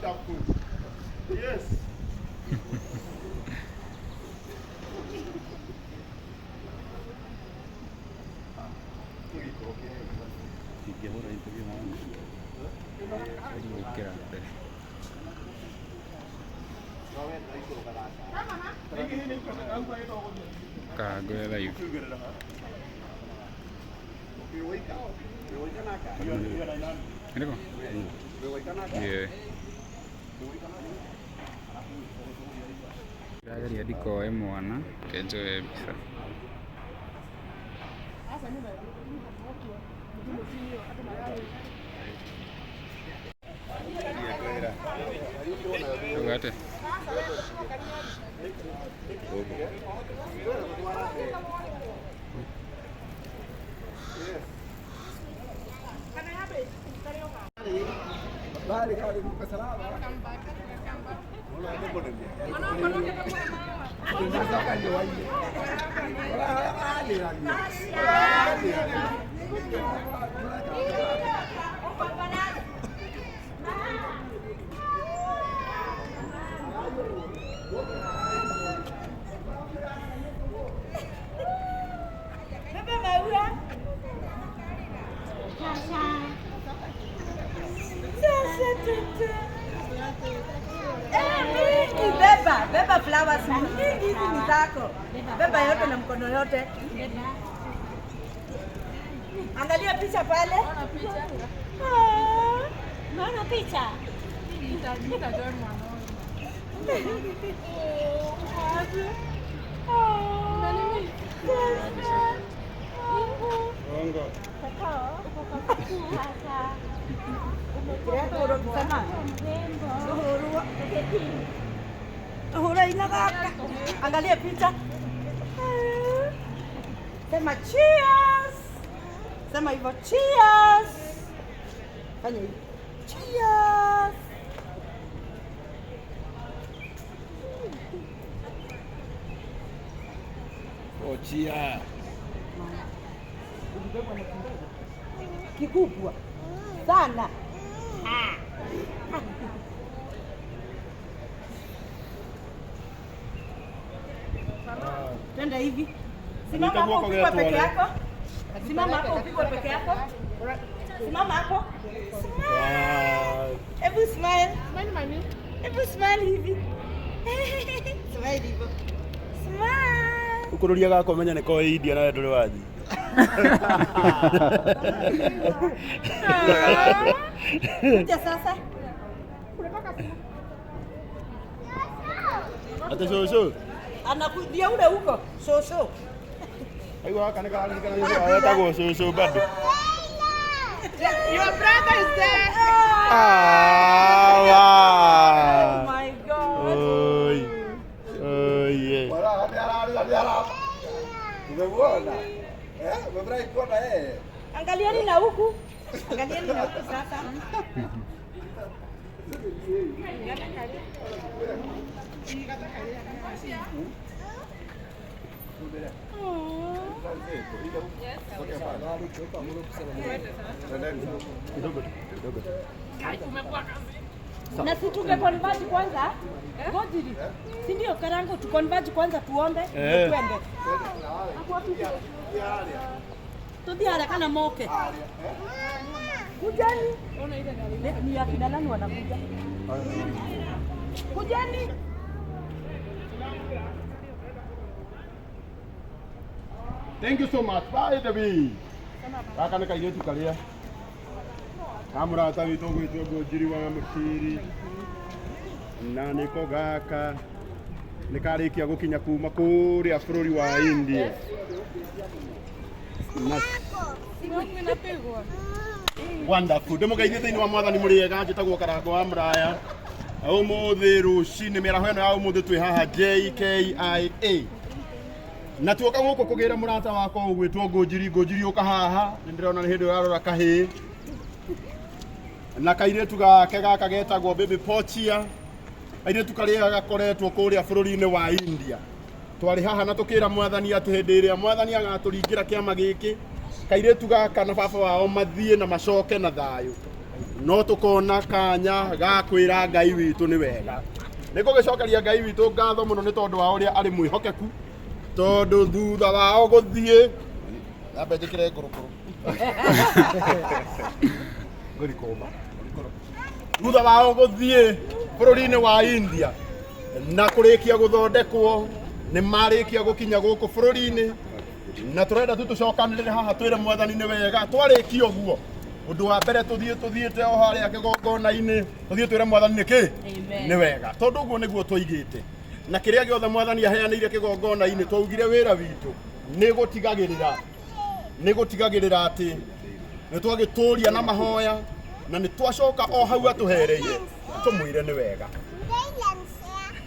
wonderful. Yes. Gari adikoe mwana kenjoe mbica tugate Vale, kali buka salama. Beba flowers hizi ni zako. Beba yote na mkono yote. Angalia picha pale. Naona picha. Nitatoa mwana. Ongo. Kakao, uko kaka. Kira kusema. Hura inagaka. Angalia picha. Sema cheers. Sema hivyo cheers. Fanya hivi. Cheers. Oh, cheers. Kikubwa sana. Twende hivi. Simama hapo upigwe peke yako. Simama hapo upigwe peke yako. Simama hapo. Smile. Hebu smile. Smile mami. Hebu smile hivi. Smile hivyo. Smile. Ukururia gako menya ni kwa India na nduri wathi. Kuja sasa. Ate shosho. Anakudia ule huko. Shosho. Aiwa haka ni kali kana hizo ayatago shosho bado. Your brother is there. Wow. Oh my God. Oi. Oye. Umeona? Umefurahi kuona Angalieni na huku. Angalieni na huku sasa. Na si tungeconvert kwanza? Ngojiri. Si ndio Karango tuconvert kwanza tuombe twende. Tudi haraka na moke. Kujani. Ona ile gari. Ni akina nani wanakuja? Kujani. Thank you so much. Bye, Debbie. Kaka neka yetu kalia. Kamurata witũ gwĩtwo Ngũnjiri wa Mũciri na nĩko gaka nĩ karĩkia gũkinya kuma kũrĩa bũrũri wa India. Wonderful. Ndĩmũgeithie thĩinĩ wa Mwathani mũrĩega, njĩtagwo Karango wa Mũraya. Ũmũthĩ rũcinĩ mĩaraho ĩno ya ũmũthĩ twĩ haha JKIA. Na tuoka gũkũ kũgĩra mũrata wakwa ũgwĩtwo Ngũnjiri. Ngũnjiri ũka haha, nĩ ndĩrona nĩ hĩndĩ ũrarora kahĩĩ. Na kairĩtu gake gaka getagwo baby Portia. Kairĩtu karĩa gakoretwo kũrĩa bũrũri-inĩ wa India. Twarĩ haha na tũkĩra Mwathani atĩ hĩndĩ ĩrĩa Mwathani agatũringĩra kĩama gĩkĩ, kairĩtu gaka na baba wao mathiĩ na macoke na thayũ. no tukona kanya ga kwira Ngai witu ni wega niko gicokeria Ngai witu ngatho muno ni tondu wa uria ari mwihokeku tondu thutha wao guthie ambe njikire ngurukuru ngurikoma thutha wao guthie bururine wa India na kurikia guthondekwo ni marikia gukinya guku bururine na turenda tucokanire haha twire mwathani ni wega twarikia uguo undu wa mbere tuthiete o haria kigongona-ini tuthie twire mwathani niki ni wega tondu uguo niguo twaigite na kiria giothe mwathani aheanire kigongona-ini twaugire wira witu ni gutigagirira ati ni twagituria na mahoya na ni twacoka o hau atuhereire tumwire ni wega.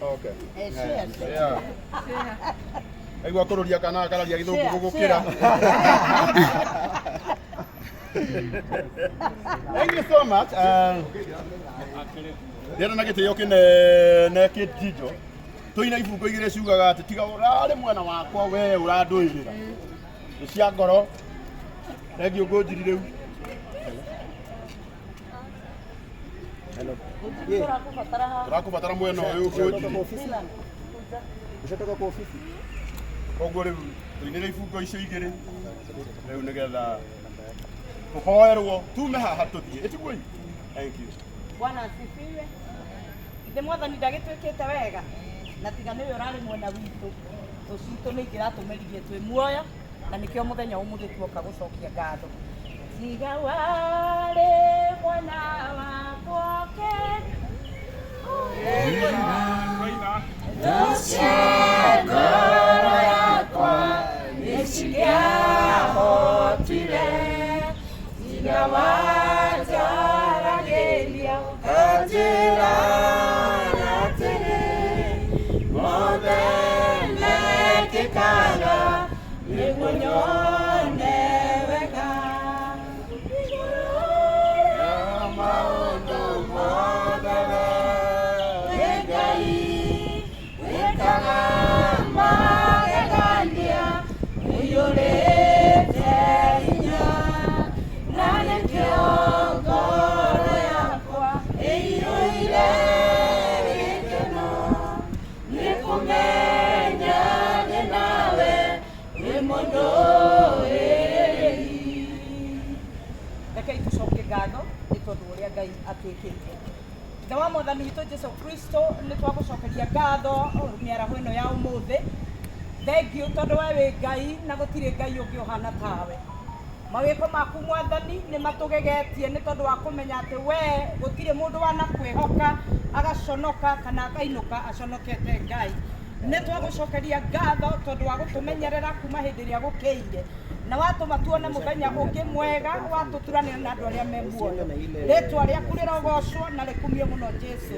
Okay. Yeah. Aigua kururia kana akararia githungu gugukira. Thank you so much. Ndena na gitio kinene kitijo. Tuina ibungo igire ciugaga ati tiga urare mwana wakwa we uranduirira. Cia ngoro. Thank you ngojiri riu. Hello. Turakubatara mwena uyu ngojiri. Ushatoka kwa ofisi. Koguo riu tuinire ibungo icio igire. Riu nigetha tuhoerwo tume haha tuthie itigui. Thank you. Bwana asifiwe. Ithe mwathani ndagitwikite wega na tiga niwe urari mwena witu tucitu ni ingiratumiririe twi muoya na nikio muthenya umuthi tuoka gucokia ngatho tiga wari mwena wakwoke ngoro yakwa nicigiahotire tiga wanjaragiria kanjira atiri mothene kikaga niguo nyone wega maundu mothe Ngai wikaga magegania uyurite hinya na nikio ngoro yakwa iyuire gikeno nikumenya ni nawe wi mundu reke tucokie ngatho ni tondu uria Ngai atwikite ithe wa mwathani witũ Jesu Kristo nĩ twagucokeria ngatho mĩaraho ĩno ya ũmũthĩ thengiũ tondũ we wĩ Ngai na gũtirĩ Ngai ũngĩ ũhana tawe mawĩko maku mwathani nĩ matũgegetie nĩ tondũ wa kũmenya atĩ we gũtirĩ mũndũ wanakwĩhoka agaconoka kana akainũka aconokete Ngai nĩ twagũcokeria ngatho tondũ wa gũtũmenyerera kuma hĩndĩ ĩrĩa gũkĩire na watũma tuone mũthenya ũngĩ mwega watũturanĩra na andũ arĩa me muoyo rĩtwa rĩaku rĩrogocwo na rĩkumio mũno Jesu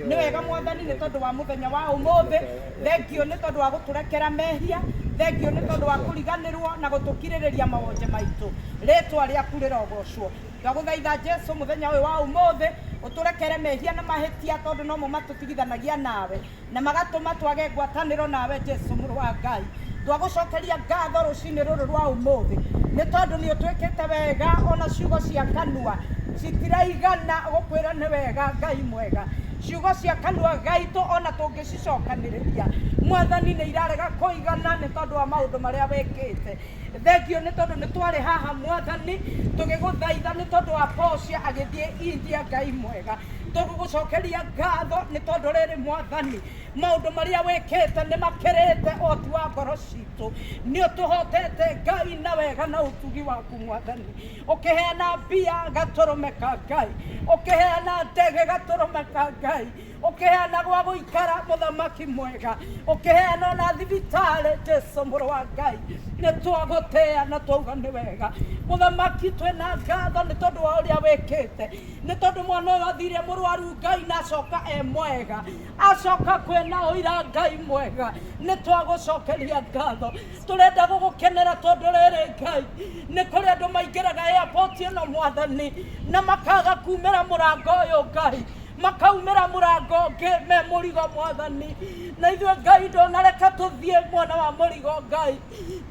nĩ wega mwathani nĩ tondũ wa mũthenya wa ũmũthĩ thengiũ nĩ tondũ wa gũtũrekera mehia thengiũ nĩ tondũ wa kũriganĩrwo na gũtũkirĩrĩria mawonje maitũ rĩtwa rĩaku rĩrogocwo twagũthaitha Jesu mũthenya ũyũ wa ũmũthĩ ũtũrekere mehia na mahĩtia tondũ nomo matũtigithanagia nawe na magatũma twage ngwatanĩro nawe Jesu mũrũ wa Ngai twagũcokeria ngatho rũcinĩ rũrũ rwa ũmũthĩ nĩ tondũ nĩ ũtwĩkĩte wega ona ciugo cia kanua citiraigana gũkwĩra nĩ wega Ngai mwega ciugo cia kanua gaitũ ona tũngĩcicokanĩrĩria mwathani nĩ irarega kũigana nĩ tondũ wa maũndũ marĩa wĩkĩte thengio nĩ tondũ nĩ twarĩ haha mwathani tũgĩgũthaitha nĩ tondũ wa Portia agĩthiĩ India Ngai mwega tũgũcokeria ngatho nĩ tondũ rĩrĩ mwathani maũndũ marĩa wĩkĩte nĩ makĩrĩte oti wa ngoro citũ nĩ ũtũhotete Ngai na wega na ũtugi waku mwathani ũkĩheana mbia gatũrũmeka Ngai ũkĩheana ndege gatũrũmeka Ngai ũkĩheana gwa gũikara mũthamaki mwega ũkĩheana ona thibitarĩ Jesu mũrũ wa Ngai nĩ twagũtĩa na twauga nĩ wega mũthamaki twĩna ngatho nĩ tondũ wa ũrĩa wĩkĩte nĩ tondũ mwana ũyũ athire mũrwaru Ngai na acoka mwega acoka kwĩna ũira Ngai mwega nĩ twagũcokeria ngatho tũrenda gũgũkenera tondũ rĩrĩ Ngai nĩ kũrĩ andũ maingĩraga airport ĩno mwathani na makaga kumĩra mũrango ũyũ Ngai makaumĩra mũrango ũngĩ me mũrigo Mwathani. Na ithuĩ Ngai ndonareka tũthiĩ mwana wa mũrigo Ngai,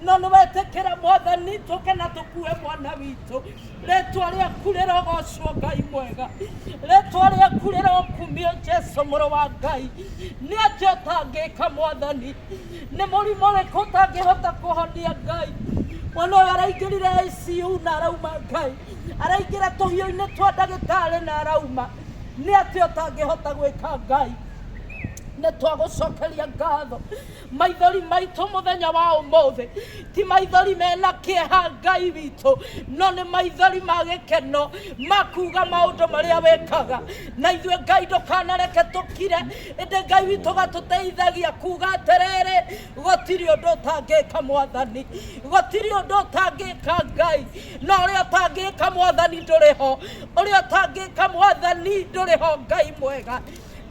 no nĩwetĩkĩra Mwathani tũke na tũkue mwana witũ. Rĩtwa rĩaku rĩrogocwo Ngai mwega, rĩtwa rĩaku rĩrokumio Jesu mũrũ wa Ngai. Nĩ atĩa ũtangĩka Mwathani? Nĩ mũrimũ ũrĩkũ ũtangĩhota kũhonia Ngai? Mwana ũyũ araingĩrire ICU na arauma Ngai, araingĩra tũhiũ-inĩ twa ndagĩtarĩ na arauma. Nĩ atĩa ũtangĩhota gwĩka Ngai? Nĩ twagũcokeria ngatho. Maithori maitũ mũthenya wa ũmũthĩ ti maithori mena kĩeha Ngai witũ, no nĩ maithori ma gĩkeno ma kuuga maũndũ marĩa wĩkaga. Na ithuĩ Ngai ndũkanareke tũkire, ĩndĩ Ngai witũ gatũteithagia kuuga atĩrĩrĩ, gũtirĩ ũndũ ũtangĩka Mwathani, gũtirĩ ũndũ ũtangĩka Ngai. Na ũrĩa ũtangĩka Mwathani ndũrĩ ho, ũrĩa ũtangĩka Mwathani ndũrĩ ho Ngai mwega.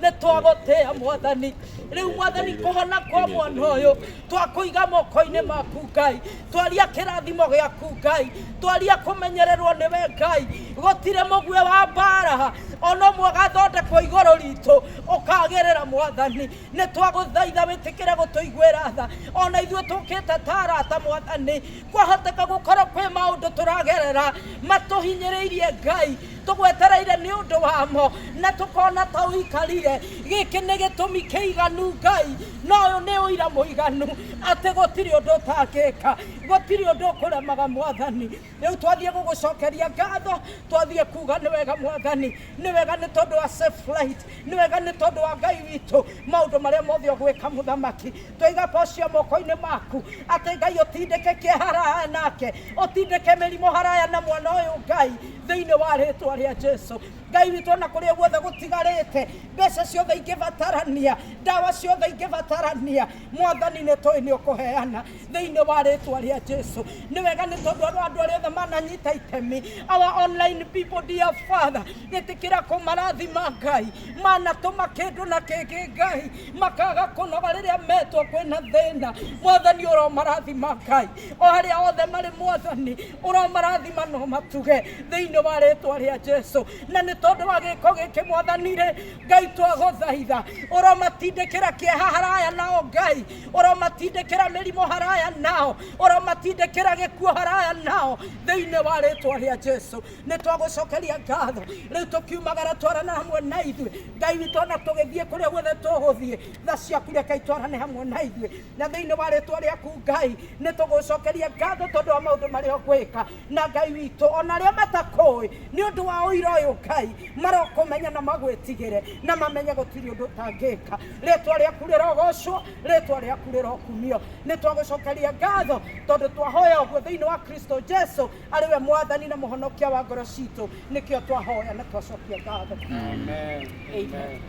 Nĩ twagũtĩa Mwathani. Rĩu Mwathani kũhona kwa mwana ũyũ twakũiga moko-inĩ maku Ngai, twaria kĩrathimo gĩaku Ngai, twaria kũmenyererwo nĩwe Ngai. Gũtirĩ mũguĩ wa mbara ona ũmwe gathondekwo igũrũ ritũ ũkagĩrĩra Mwathani. Nĩ twagũthaitha wĩtĩkĩre gũtũiguĩra tha, ona ithuĩ tũkĩte ta arata Mwathani. Kwahoteka gũkorwo kwĩ maũndũ tũragerera matũhinyĩrĩirie Ngai, tũgwetereire nĩ ũndũ wamo na tũkona ta ũikarire. Gĩkĩ nĩ gĩtũmi kĩiganu Ngai, no ũyũ nĩ ũira mũiganu atĩ gũtirĩ ũndũ ũtangĩka, gũtirĩ ũndũ ũkũremaga Mwathani. Rĩu twathiĩ gũgũcokeria ngatho, twathiĩ kuuga nĩ wega Mwathani, nĩ wega nĩ tondũ wa safe flight, nĩ wega nĩ tondũ wa Ngai witũ maũndũ marĩa mothe ũgwĩka Mũthamaki. Twaiga pocio moko-inĩ maku atĩ Ngai ũtindĩke kĩeha haraya nake, ũtindĩke mĩrimũ haraya na mwana ũyũ Ngai, thĩinĩ wa rĩtwa rĩa Jesu. Ngai witũ na kũrĩa guothe gũtigarĩte, mbeca ciothe ingĩbatarania, ndawa ciothe ingĩbatarania, Mwathani nĩ tũĩ nĩ ũkũheana thĩinĩ wa rĩtwa rĩa Jesu. Nĩ wega nĩ tondũ andũ arĩa othe mananyita itemi, our online people, dear Father, gĩtĩkĩra kũmarathima Ngai, manatũma kĩndũ na kĩngĩ Ngai, makaga kũnoga rĩrĩa metwo kwĩna thĩna. Mwathani ũromarathima Ngai, o harĩa othe marĩ Mwathani ũromarathima no matuge thĩinĩ wa rĩtwa rĩa Jesu. Na nĩ tondũ wa gĩko gĩkĩ Mwathani rĩ, Ngai twagũthaitha ũromatindĩkĩra kĩeha haraya nao Ngai, ũromatindĩkĩra mĩrimũ haraya nao, ũromatindĩkĩra gĩkuũ haraya nao thĩinĩ wa rĩtwa rĩa Jesu. Nĩ twagũcokeria ngatho, rĩu tũkiumagara twarana hamwe na ithuĩ Ngai witũ, na tũgĩthiĩ kũrĩa guothe tũgũthiĩ, tha ciaku reke itwarane hamwe na ithuĩ, na thĩinĩ wa rĩtwa rĩaku Ngai nĩ tũgũcokeria ngatho tondũ wa maũndũ marĩa ũgwĩka. Na Ngai witũ ona arĩa matakũĩ nĩ ũndũ wa ũira ũyũ Ngai marokũmenya na magwĩtigĩre na mamenye gũtirĩ ũndũ ũtangĩka. Rĩtwa rĩaku rĩrogocwo, rĩtwa rĩaku rĩrokumio. Nĩ twagũcokeria ngatho tondũ twahoya ũguo thĩinĩ wa Kristo Jesu arĩwe Mwathani na mũhonokia wa ngoro citũ, nĩkĩo twahoya na twacokia ngatho. Amen. Amen.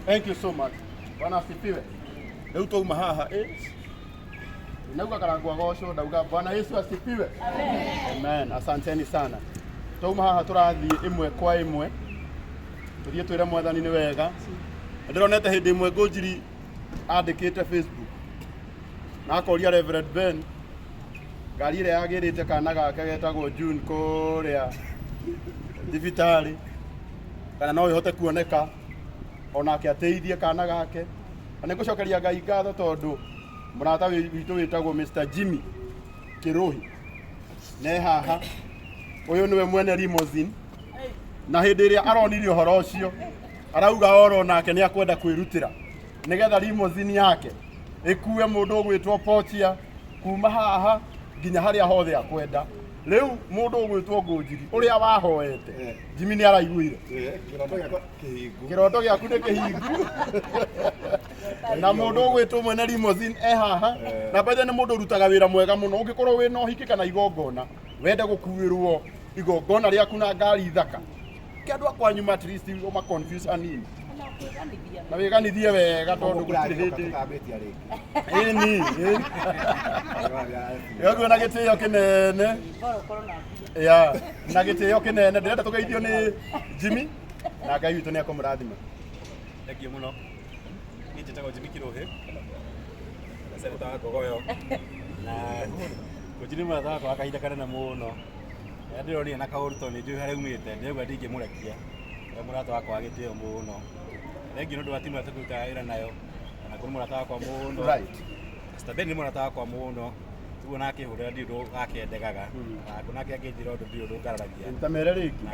Thank you so much. Bwana asifiwe. Leo twauma haha nauga karangwa gocwo, ndauga Bwana Yesu asifiwe. Amen. Amen. Asanteni sana. Twauma haha tũrathiĩ ĩmwe kwa ĩmwe, tũthiĩ twĩre Mwathani nĩ wega. Ndĩronete hĩndĩ ĩmwe Ngũnjiri andĩkĩte Facebook na akoria Reverend Ben ngari ĩrĩa yagĩrĩte kana gake getagwo June kũrĩa thibitarĩ, kana no ĩhote kuoneka onake ateithie kana gake. Na nĩngũcokeria Ngai ngatho tondũ mũrata witũ wĩtagwo Mr. Jimmy Kĩrũhi ne haha, ũyũ nĩwe mwene limousine, na hĩndĩ ĩrĩa aronire ũhoro ũcio arauga oro nake nĩ akwenda kwĩrutĩra nĩgetha limousine yake ĩkue mũndũ ũgwĩtwo Portia kuma haha nginya harĩa hothe akwenda. Rĩu mũndũ ũgwĩtwo Ngũnjiri ũrĩa wahoete Jimmy nĩ araiguire kĩroto gĩaku nĩ kĩhingu na mũndũ ũgwĩtwo mwene limousine haha, na bende nĩ mũndũ ũrutaga wĩra mwega mũno. Ũngĩkorwo wĩna ũhiki kana igongona wende gũkuĩrwo igongona rĩaku na ngari thaka, kĩandũ akwanyu at least ũma confuse anini na wĩganithie wega tondũ gũtirĩ hĩndĩ yoguo na gĩtĩo kĩnene na gĩtĩo kĩnene ndĩrenda tũgeithio nĩ Jimmy na Ngai witũ nĩ akũmũrathima. Thengiũ mũno. Niĩ njĩtagwo Jimmy Kĩrũhi, seneta wa Ngogoyo, na Ngũnjiri mũrata wakwa wa kahinda kanene mũno. Ndĩronire na kaũritũ nĩ njũĩ harĩa umĩte, ndĩrauga ndingĩmũrekia murata wakwa agitio muno thengi ndu wa timu atukuta wira nayo na kuri murata wakwa muno Right. Stabeni ni murata wakwa muno tuo nake hurira ndio akendegaga na kunake akinjira ndu ndio ngararagia Ntamere riki.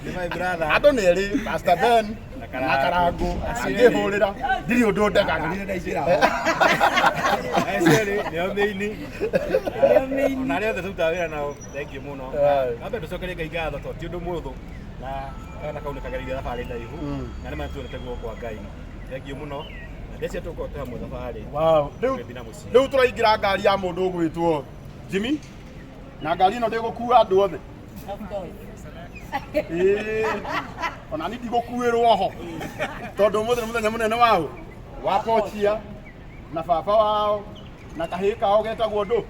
ni my brother Ado neri Pastor Ben na Karangu angihurira ndiri undu ndegaga ni ndaicira aiseri nio meini na leo tututa wira nao thengi muno ambe tucokere ngai ngatho to ti undu muthu na kana kaunikagarire thabari ndaihu na ni matuonete guoko Ngai thengi muno ndeci tukote hamwe thabari. Wow. Riu turaingira ngari ya mundu ugwitwo Jimmy na ngari ino ndigukua andu othe. Ona ni ndigukuirwo ho tondu muthenya munene wao wa Portia na baba wao na kahii kao getagwo ndu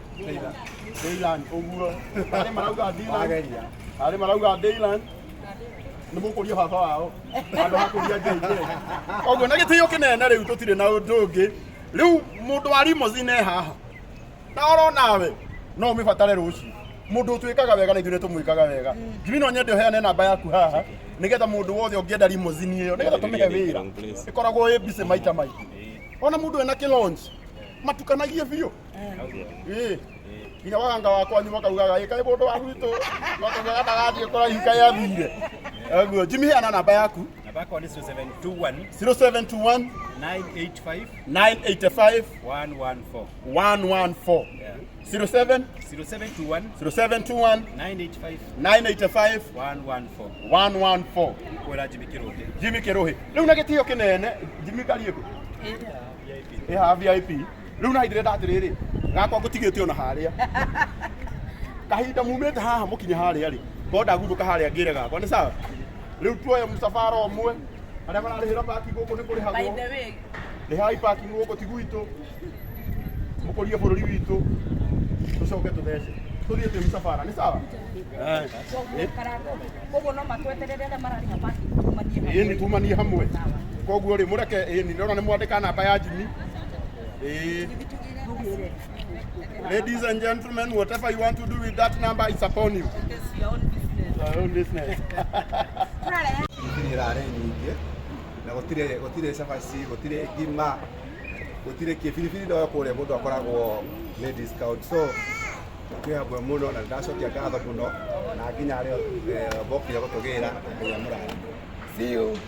Dylan uguo ari marauga Dylan ari marauga Dylan ni mukuria baba wao andu hakuria ngeje oguo na gitio kinene riu tutire na undu ungi riu mundu wa limousine haha na oro nawe no umibatare ruci mundu twikaga wega na ithuĩ tumwikaga wega ngimi no nyende heane namba yaku haha nigetha mundu wothe ungienda limousine iyo nigetha tumihe wira ikoragwo ĩ busy maita maingĩ ona mundu ena kilonge matukanagie biũ nginya waganga wakwa nyuma kaugaga ĩkaĩ mundu wa gwitũ notugaga ndagathiĩ kũraihu kaĩ athire Aguo Jimmy heana namba yaku. Namba yako ni 0721 0721 985 114. 114. Yeah. 07 0721 985 114. Kwera Jimmy Kirohe. Jimmy Kirohe. Riu na gitio kinene Jimmy Karieko. VIP. Riu na hindire ndatiriri. Gakwa ngutigite ona haria. Kahinda mumete haha mukinya haria ri. Boda guduka haria ngire gakwa ni sawa. Riu tuoya msafara omwe. Aria mararihira parking guku ni kuri hagwo. By the way. Ni hai parking guku tiguitu. Mukuria bururi witu. Tucoke tuthece. Tuthie tu msafara ni sawa. Koguo no matweterere aria marariha parking tumanie hamwe. Ni tumanie hamwe. Koguo ri mureke ni ndona ni mwandika namba ya Jimmy. Ladies and gentlemen, whatever you want to do with that number, it's upon you. It's your own business. Your own business. Irare nyingi na gutire cabaci gutire ngima gutire kibiribiri ndo kure mundu akoragwo ni discount so hamwe muno na ndacokia ngatho muno na nginya rĩo bokire gutugira nginya murara. See you.